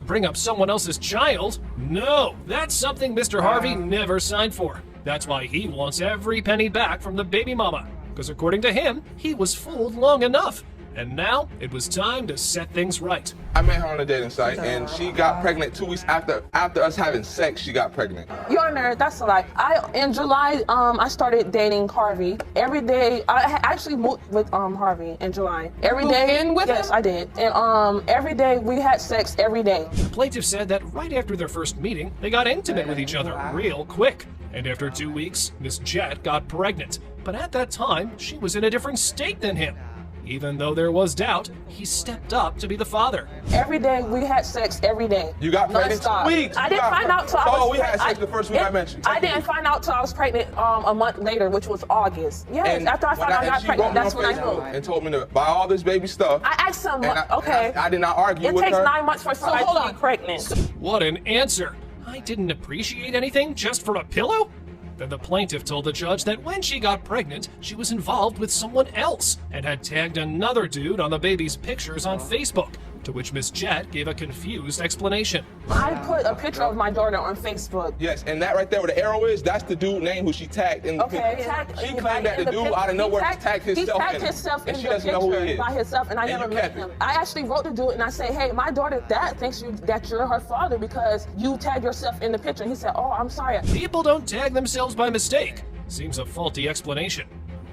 Bring up someone else's child? No, that's something Mr. Harvey never signed for. That's why he wants every penny back from the baby mama. Because according to him, he was fooled long enough. And now it was time to set things right. I met her on a dating site, and she got pregnant 2 weeks after us having sex. She got pregnant. You're a nerd. That's a lie. In July, I started dating Harvey. Every day, I actually moved with Harvey in July. Every day, in with yes, him? I did. And every day we had sex every day. The plaintiff said that right after their first meeting, they got intimate with each other real quick. And after 2 weeks, Miss Jet got pregnant. But at that time, she was in a different state than him. Even though there was doubt, he stepped up to be the father. Every day we had sex every day. You got pregnant 2 weeks. I didn't find out till I was. Oh, we had sex the first week I met you. I didn't find out till I was pregnant a month later, which was August. Yes, And after I found out I got pregnant, that's when I knew. And told me to buy all this baby stuff. I asked him, okay. I did not argue with her. It takes 9 months for somebody to be pregnant. What an answer! I didn't appreciate anything just for a pillow? Then the plaintiff told the judge that when she got pregnant, she was involved with someone else and had tagged another dude on the baby's pictures on Facebook, to which Miss Jet gave a confused explanation. I put a picture of my daughter on Facebook. Yes, and that right there where the arrow is, that's the dude name who she tagged in the picture. She claimed that the dude out of nowhere tagged himself in it. He tagged himself in and she the doesn't know who he picture is. by himself, and I never met him. I actually wrote the dude and I said, hey, my daughter dad thinks that you're her father because you tagged yourself in the picture. And he said, oh, I'm sorry. People don't tag themselves by mistake. Seems a faulty explanation.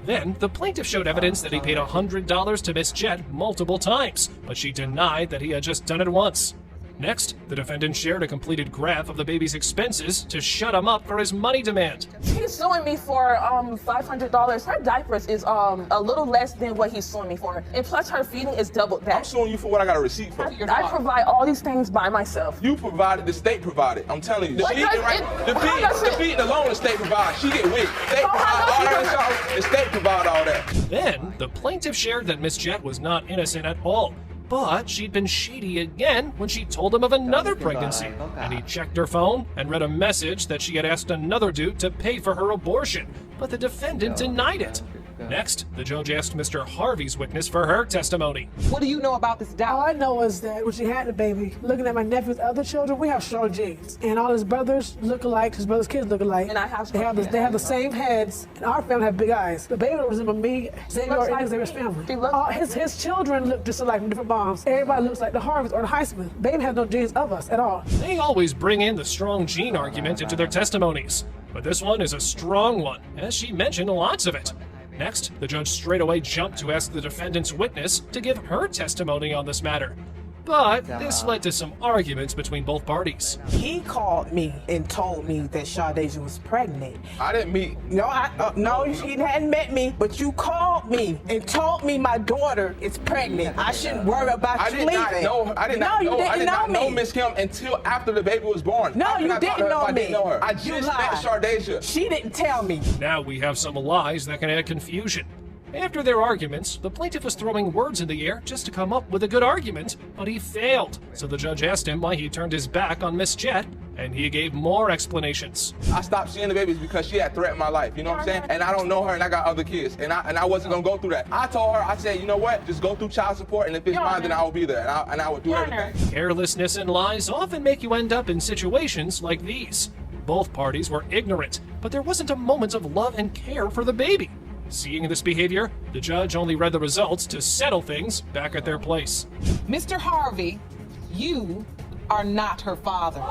Then, the plaintiff showed evidence that he paid $100 to Miss Jet multiple times, but she denied that he had just done it once. Next, the defendant shared a completed graph of the baby's expenses to shut him up for his money demand. He's suing me for $500. Her diapers is a little less than what he's suing me for. And plus her feeding is double that. I'm suing you for what I got a receipt for. I provide all these things by myself. You provided, the state provided. I'm telling you. The feeding alone the state provides. She get weak. The state provide all that. The state provide all that. Then, the plaintiff shared that Miss Jet was not innocent at all. But she'd been shady again when she told him of another pregnancy. And he checked her phone and read a message that she had asked another dude to pay for her abortion. But the defendant denied it. Next, the judge asked Mr. Harvey's witness for her testimony. What do you know about this doubt? All I know is that when she had the baby, looking at my nephew's other children, we have strong genes. And all his brothers look alike, his brothers' kids look alike. And I have they have the same heads, and our family have big eyes. The baby resembles me, Xavier, and Xavier's family. His children look just alike from different moms. Everybody looks like the Harveys or the Heisman. Baby has no genes of us at all. They always bring in the strong gene argument into their testimonies. But this one is a strong one, as she mentioned lots of it. Next, the judge straight away jumped to ask the defendant's witness to give her testimony on this matter. But this led to some arguments between both parties. He called me and told me that Shardasia was pregnant. I didn't meet. No, he hadn't met me, but you called me and told me my daughter is pregnant. I shouldn't worry about you leaving. I did not know Miss Kim until after the baby was born. No, you didn't know me. I didn't know her. I just met Shardasia. She didn't tell me. Now we have some lies that can add confusion. After their arguments, the plaintiff was throwing words in the air just to come up with a good argument, but he failed. So the judge asked him why he turned his back on Miss Jet, and he gave more explanations. I stopped seeing the babies because she had threatened my life, you know what I'm saying? And I don't know her, and I got other kids, and I wasn't gonna go through that. I told her, I said, you know what? Just go through child support, and if it's mine, then I will be there, and I will do everything. Carelessness and lies often make you end up in situations like these. Both parties were ignorant, but there wasn't a moment of love and care for the baby. Seeing this behavior, the judge only read the results to settle things back at their place. Mr. Harvey, you are not her father.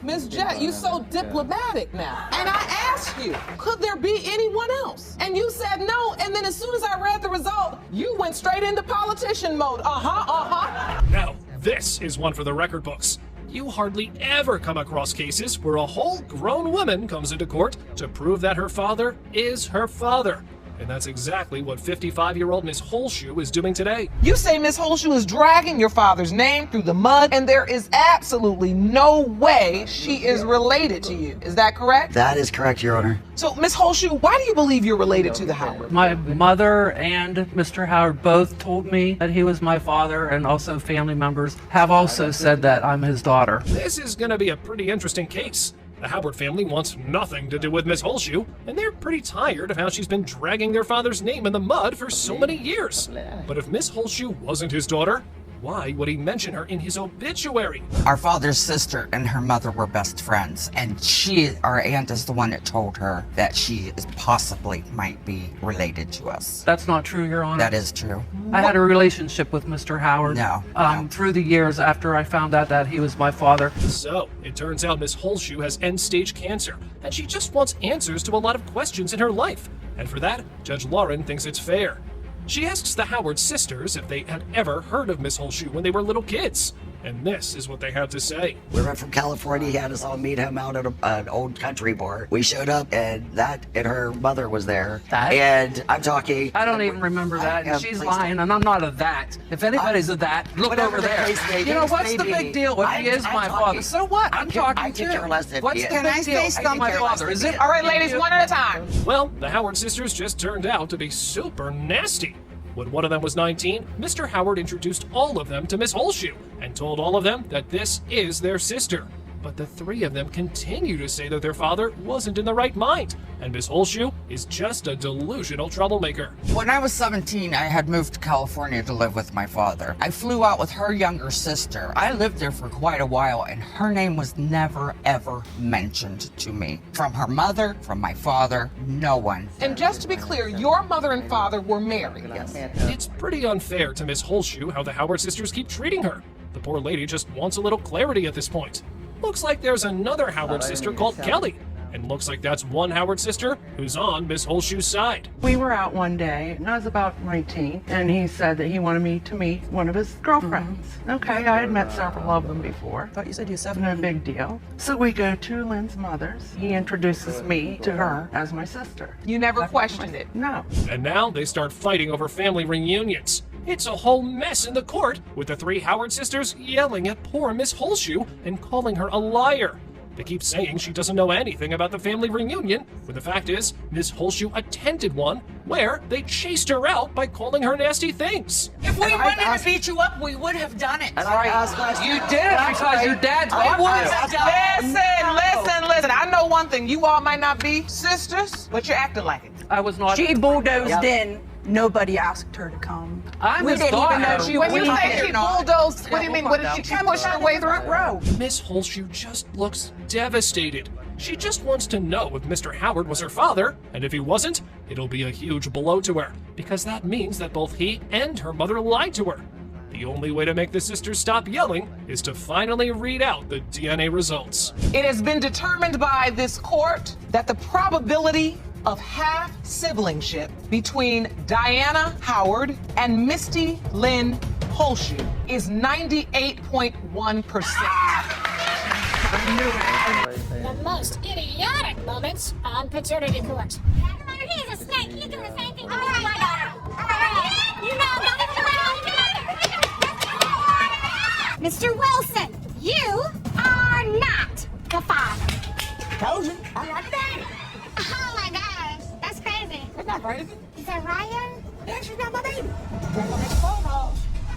Miss Jet, you so diplomatic now. And I asked you, could there be anyone else? And you said no, and then as soon as I read the result, you went straight into politician mode. Now, this is one for the record books. You hardly ever come across cases where a whole grown woman comes into court to prove that her father is her father. And that's exactly what 55-year-old Miss Holshoe is doing today. You say Miss Holshoe is dragging your father's name through the mud, and there is absolutely no way she is related to you. Is that correct? That is correct, Your Honor. So, Miss Holshoe, why do you believe you're related to the Howard? My mother and Mr. Howard both told me that he was my father, and also family members have also said that I'm his daughter. This is going to be a pretty interesting case. The Howard family wants nothing to do with Miss Holshoe, and they're pretty tired of how she's been dragging their father's name in the mud for so many years. But if Miss Holshoe wasn't his daughter, why would he mention her in his obituary? Our father's sister and her mother were best friends, and our aunt is the one that told her that she is possibly might be related to us. That's not true, Your Honor. That is true. I had a relationship with Mr. Howard. No. Through the years after I found out that he was my father. So, it turns out Miss Holshoe has end-stage cancer, and she just wants answers to a lot of questions in her life. And for that, Judge Lauren thinks it's fair. She asks the Howard sisters if they had ever heard of Miss Holshoe when they were little kids. And this is what they had to say. We went from California. He had us all meet him out at an old country bar. We showed up, and her mother was there. And I'm talking. I don't even remember that. And she's lying, and I'm not a that. If anybody's a that, look over there. You know, what's the big deal if he is my father? So what? I'm talking too. What's the big deal? He's not my father. Is it? All right, ladies, one at a time. Well, the Howard sisters just turned out to be super nasty. When one of them was 19, Mr. Howard introduced all of them to Miss Holshoe and told all of them that this is their sister. But the three of them continue to say that their father wasn't in the right mind, and Miss Holshoe is just a delusional troublemaker. When I was 17, I had moved to California to live with my father. I flew out with her younger sister. I lived there for quite a while, and her name was never, ever mentioned to me. From her mother, from my father, no one. And just to be clear, your mother and father were married. Yes. It's pretty unfair to Miss Holshoe how the Howard sisters keep treating her. The poor lady just wants a little clarity at this point. Looks like there's another Howard sister called Kelly. And looks like that's one Howard sister who's on Miss Holshoe's side. We were out one day, and I was about 19, and he said that he wanted me to meet one of his girlfriends. Okay, I had met several of them before. Thought you said you were 7. No big deal. So we go to Lynn's mother's. He introduces me to her as my sister. You never questioned it? No. And now they start fighting over family reunions. It's a whole mess in the court, with the three Howard sisters yelling at poor Miss Holshoe and calling her a liar. They keep saying she doesn't know anything about the family reunion, when the fact is, Miss Holshoe attended one where they chased her out by calling her nasty things. If we wanted to beat you up, we would have done it. And I asked last You did it because your dad told you. Listen. I know one thing. You all might not be sisters, but you're acting like it. I was not. She bulldozed in. Nobody asked her to come. I'm his didn't even know daughter. she When was you not say she there. bulldozed, what do you mean? What did she push her way through? Row. Miss Holshoe just looks devastated. She just wants to know if Mr. Howard was her father, and if he wasn't, it'll be a huge blow to her, because that means that both he and her mother lied to her. The only way to make the sisters stop yelling is to finally read out the DNA results. It has been determined by this court that the probability of half-siblingship between Diana Howard and Misty Lynn Holshoe is 98.1%. The most idiotic moments on Paternity Court. He's a snake. He's doing the same thing to my daughter. You know, don't even Mr. Wilson, you are not the father. Told you. I'm not the daddy. Oh my gosh, that's crazy. That's not crazy. Is that Ryan? Yeah, she's not my baby.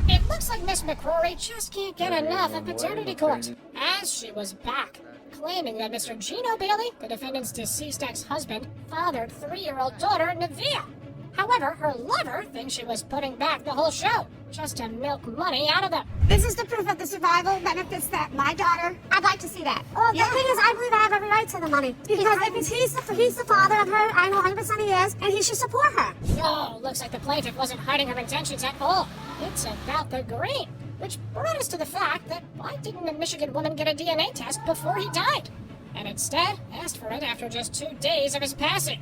It looks like Miss McCrory just can't get enough of Paternity Court, as she was back, claiming that Mr. Gino Bailey, the defendant's deceased ex-husband, fathered 3-year-old daughter Nevaeh. However, her lover thinks she was putting back the whole show, just to milk money out of them. This is the proof of the survival benefits that my daughter. I'd like to see that. Well, the thing is, I believe I have every right to the money. Because if he's the father of her, I know 100% he is, and he should support her. No, looks like the plaintiff wasn't hiding her intentions at all. It's about the green. Which brought us to the fact that why didn't a Michigan woman get a DNA test before he died? And instead asked for it after just 2 days of his passing.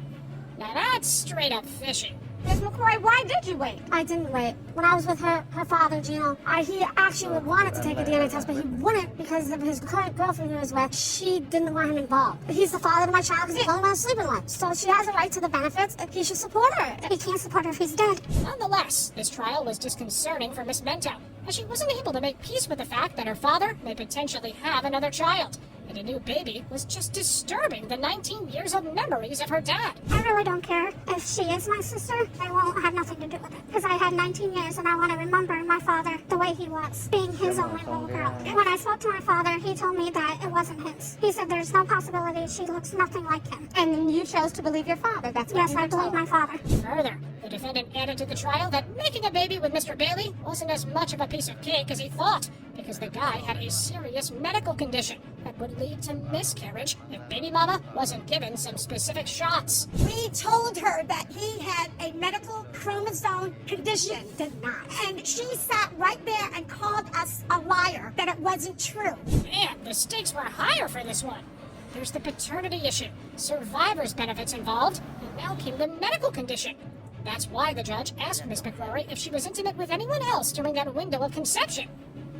Now that's straight up fishy. Ms. McCrory, why did you wait? I didn't wait. When I was with her father, Gino, he actually wanted to take a DNA test, but he wouldn't because of his current girlfriend he was with. She didn't want him involved. He's the father of my child because he's the only one sleeping with. So she has a right to the benefits, and he should support her. He can't support her if he's dead. Nonetheless, this trial was disconcerting for Miss Mento, as she wasn't able to make peace with the fact that her father may potentially have another child. and a new baby was just disturbing the 19 years of memories of her dad. I really don't care if she is my sister. I won't have nothing to do with it. Because I had 19 years and I want to remember my father the way he was, being his only little girl. When I spoke to my father, he told me that it wasn't his. He said there's no possibility she looks nothing like him. And you chose to believe your father. That's what yes, I believe my father. Further, the defendant added to the trial that making a baby with Mr. Bailey wasn't as much of a piece of cake as he thought, because the guy had a serious medical condition that would lead to miscarriage if baby mama wasn't given some specific shots. We told her that he had a medical chromosome condition. He did not. And she sat right there and called us a liar, that it wasn't true. Man, the stakes were higher for this one. There's the paternity issue, survivor's benefits involved, and now came the medical condition. That's why the judge asked Miss McCrory if she was intimate with anyone else during that window of conception.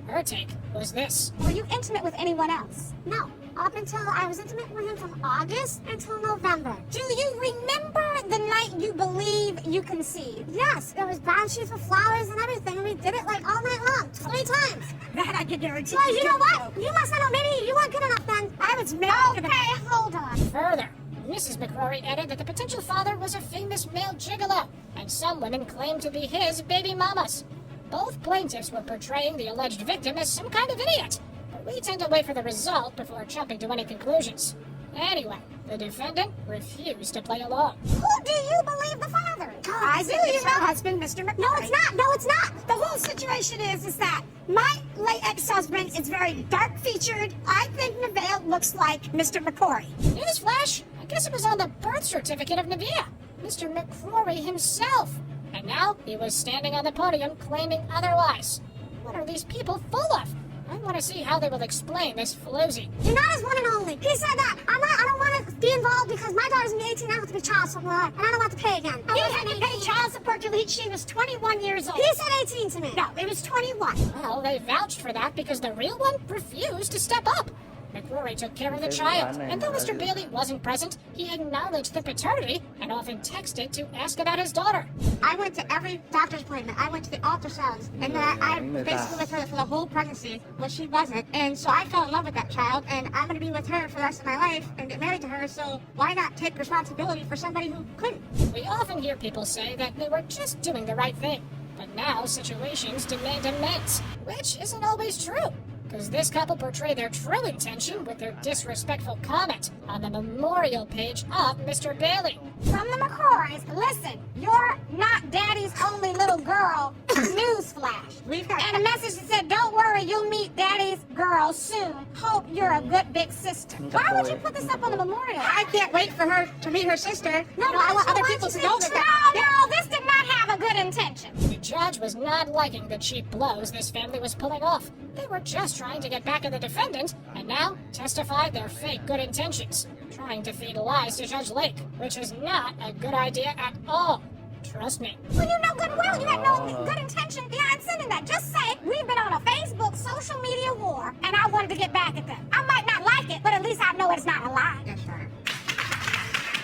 Her take was this. Were you intimate with anyone else? No. Up until I was intimate with him from August until November. Do you remember the night you believe you conceived? Yes. There was brown sheets with flowers and everything. We did it like all night long, 3 times. That I can guarantee. Well, you know what? You must not know. Maybe you weren't good enough then. I was married. Okay, hold on. Further, Mrs. McCrory added that the potential father was a famous male gigolo, and some women claimed to be his baby mamas. Both plaintiffs were portraying the alleged victim as some kind of idiot, but we tend to wait for the result before jumping to any conclusions. Anyway, the defendant refused to play along. Who do you believe the father? I do, you know, husband, Mr. McCrory. No, it's not. No, it's not. The whole situation is that my late ex-husband is very dark-featured. I think Nevaeh looks like Mr. McCrory. Newsflash, I guess it was on the birth certificate of Nevaeh, Mr. McCrory himself. And now he was standing on the podium claiming otherwise. What are these people full of? I want to see how they will explain this floozy. You're not his one and only. He said that. I don't want to be involved because my daughter's gonna be 18. I have to pay child support, and I don't want to pay again. He had to pay child support till she was 21 years old. He said 18 to me. No, it was 21. Well, they vouched for that because the real one refused to step up. McCrory took care of the child, and though Mr. Bailey wasn't present, he acknowledged the paternity and often texted to ask about his daughter. I went to every doctor's appointment. I went to the ultrasounds, and I was basically with her for the whole pregnancy, but she wasn't. And so I fell in love with that child, and I'm going to be with her for the rest of my life and get married to her, so why not take responsibility for somebody who couldn't? We often hear people say that they were just doing the right thing, but now situations demand amends, which isn't always true. Because this couple portray their true intention with their disrespectful comment on the memorial page of Mr. Bailey. From the McCrories, listen, you're not daddy's only little girl. Newsflash. And a message that said, don't worry, you'll meet daddy's girl soon. Hope you're a good big sister. Why would you put this up on the memorial? I can't wait for her to meet her sister. No, I want other people to know that. No, this did not have a good intention. The judge was not liking the cheap blows this family was pulling off. They were just trying to get back at the defendant, and now testify their fake good intentions, trying to feed lies to Judge Lake, which is not a good idea at all. Trust me. Well, you know good well you had no good intention behind sending that. Just say, we've been on a Facebook social media war, and I wanted to get back at them. I might not like it, but at least I know it's not a lie. That's right.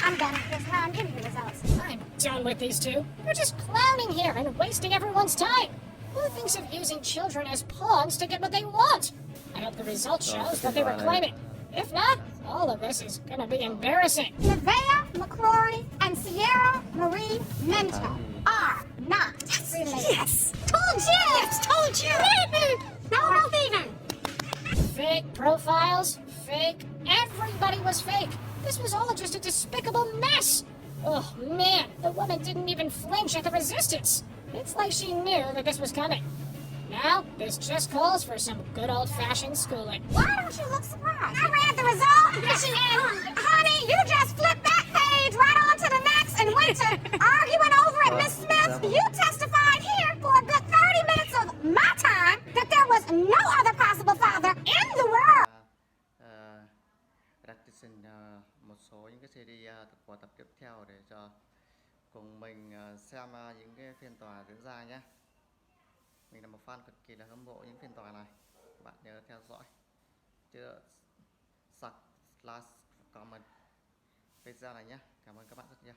I'm done with this. Now I'm giving you results. I'm done with these two. They're just clowning here and wasting everyone's time. Who thinks of using children as pawns to get what they want? I hope the result shows what they were claiming. If not, all of this is gonna be embarrassing. Nevaeh McCrory and Sierra Marie Mento are not related. Yes! Told you! Yes, told you! No thieving! Fake profiles, fake. Everybody was fake. This was all just a despicable mess. Oh man, the woman didn't even flinch at the resistance. It's like she knew that this was coming. Now, this just calls for some good old-fashioned schooling. Why don't you look surprised? I read the result, and honey, you just flipped that page right on to the next and went to arguing over it, Miss Smith. You testified here for a good 30 minutes of my time that there was no other possible father in the world. Đặt xin một số những cái CD thực của tập tiếp theo để cho cùng mình xem những cái phiên tòa diễn ra nhé. Mình là một fan cực kỳ là hâm mộ những phiên tòa này. Các bạn nhớ theo dõi. Chưa sub, like, comment page này nhé. Cảm ơn các bạn rất nhiều.